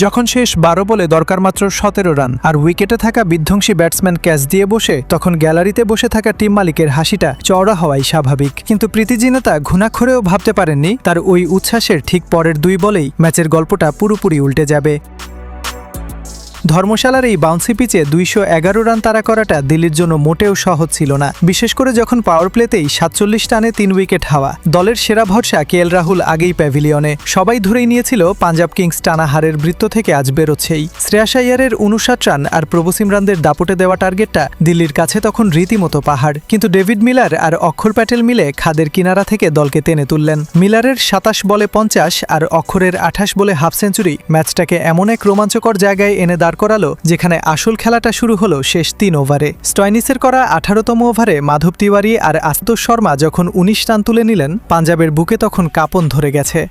যখন শেষ 12 বলে দরকার মাত্র 17 রান আর উইকেটে থাকা বিধ্বংসী ব্যাটসম্যান ক্যাচ দিয়ে বসে, তখন গ্যালারিতে বসে থাকা টিম মালিকের হাসিটা চওড়া হওয়াই স্বাভাবিক। কিন্তু প্রীতি জিন্টা ঘুণাক্ষরেও ভাবতে পারেননি তার ওই উচ্ছ্বাসের ঠিক পরের 2 বলেই ম্যাচের গল্পটা পুরোপুরি উল্টে যাবে। ধর্মশালার এই বাউন্সি পিচে 211 রান তাড়া করাটা দিল্লির জন্য মোটেও সহজ ছিল না, বিশেষ করে যখন পাওয়ার প্লেতেই 47 রানে 3 উইকেট হাওয়া। দলের সেরা ভরসা কেএল রাহুল আগেই প্যাভিলিয়নে। সবাই ধরেই নিয়েছিল পাঞ্জাব কিংস টানা হারের বৃত্ত থেকে আজ বেরোচ্ছেই। শ্রেয়াস আইয়ারের 59 রান আর প্রভু সিমরানদের দাপটে দেওয়া টার্গেটটা দিল্লির কাছে তখন রীতিমতো পাহাড়। কিন্তু ডেভিড মিলার আর অক্ষর প্যাটেল মিলে খাদের কিনারা থেকে দলকে টেনে তুললেন। মিলারের 27 বলে 50 আর অক্ষরের 28 বলে হাফ সেঞ্চুরি ম্যাচটাকে এমন এক রোমাঞ্চকর জায়গায় এনে দাঁড় করালো, যেখানে আসল খেলাটা শুরু হলো শেষ 3 ওভারে। স্টয়নিসের করা 18তম ওভারে মাধব তিওয়ারি আর আশুতোষ শর্মা যখন 19 রান তুলে নিলেন, পাঞ্জাবের বুকে তখন কাঁপন ধরে গেছে।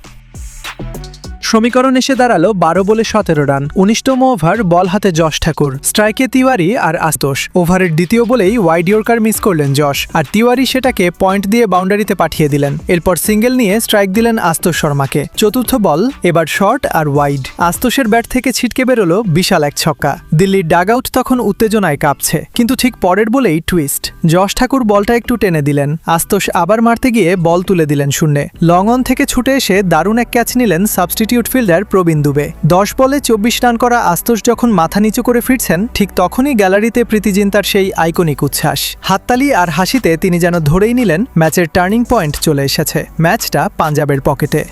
সমীকরণ এসে দাঁড়ালো 12 বলে 17 রান। 19তম ওভার, বল হাতে যশ ঠাকুর, স্ট্রাইকে তিওয়ারি আর আশুতোষ। ওভারের দ্বিতীয় বলেই ওয়াইড ইয়র্কার মিস করলেন যশ, আর তিওয়ারি সেটাকে পয়েন্ট দিয়ে বাউন্ডারিতে পাঠিয়ে দিলেন। এরপর সিঙ্গেল নিয়ে স্ট্রাইক দিলেন আশুতোষ শর্মাকে। চতুর্থ বল, এবার শর্ট আর ওয়াইড। আশুতোষের ব্যাট থেকে ছিটকে বেরোলো বিশাল এক ছক্কা। দিল্লির ডাগ আউট তখন উত্তেজনায় কাঁপছে, কিন্তু ঠিক পরের বলেই টুইস্ট। যশ ঠাকুর বলটা একটু টেনে দিলেন, আশুতোষ আবার মারতে গিয়ে বল তুলে দিলেন শূন্যে। লং অন থেকে ছুটে এসে দারুণ এক ক্যাচ নিলেন সাবস্টিটিউট ফিল্ডার প্রবীণ দুবে। 10 বলে 24 রান করা আশুতোষ যখন মাথা নিচু করে ফিরছেন, ঠিক তখনই গ্যালারিতে প্রীতি জিন্টার সেই আইকনিক উচ্ছ্বাস। হাততালি আর হাসিতে তিনি যেন ধরেই নিলেন ম্যাচের টার্নিং পয়েন্ট চলে এসেছে। ম্যাচটা পাঞ্জাবের পকেটে।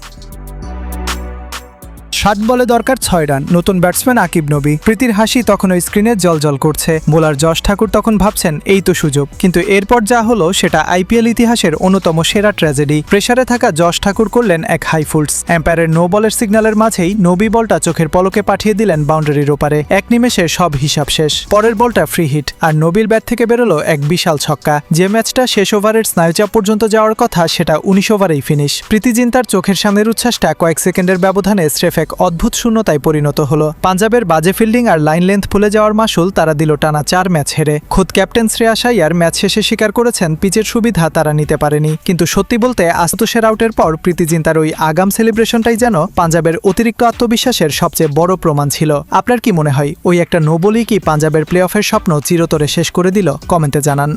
7 বলে দরকার 6 রান। নতুন ব্যাটসম্যান আকিব নবী। প্রীতির হাসি তখন ওই স্ক্রিনে জলজল করছে। বোলার যশ ঠাকুর তখন ভাবছেন এই তো সুযোগ, কিন্তু এরপর যা হলো সেটা আইপিএল ইতিহাসের অন্যতম সেরা ট্র্যাজেডি। প্রেসারে থাকা যশ ঠাকুর করলেন এক হাই ফুলস। এম্পায়ারের নো বলের সিগন্যালের মাঝেই নবী বলটা চোখের পলকে পাঠিয়ে দিলেন বাউন্ডারির ওপারে। এক নিমেষে সব হিসাব শেষ। পরের বলটা ফ্রি হিট, আর নবীর ব্যাট থেকে বেরোলো এক বিশাল ছক্কা। যে ম্যাচটা শেষ ওভারের স্নায়ুচাপ পর্যন্ত যাওয়ার কথা, সেটা 19 ওভারেই ফিনিশ। প্রীতি জিন্টার চোখের সামনের উচ্ছ্বাসটা কয়েক সেকেন্ডের ব্যবধানে স্রেফ এক অদ্ভুত শূন্যতায় পরিণত হলো। পাঞ্জাবের বাজে ফিল্ডিং আর লাইন লেন্থ ভুলে যাওয়ার মাসুল তারা দিল টানা 4 ম্যাচ হেরে। খোদ ক্যাপ্টেন শ্রেয়াস আইয়ার ম্যাচ শেষে স্বীকার করেছেন পিচের সুবিধা তারা নিতে পারেনি। কিন্তু সত্যি বলতে আশুতোষের আউটের পর প্রীতি জিন্টার ওই আগাম সেলিব্রেশনটাই যেন পাঞ্জাবের অতিরিক্ত আত্মবিশ্বাসের সবচেয়ে বড় প্রমাণ ছিল। আপনার কি মনে হয়, ওই একটা নো বলই কি পাঞ্জাবের প্লে অফের স্বপ্ন চিরতরে শেষ করে দিল? কমেন্টে জানান।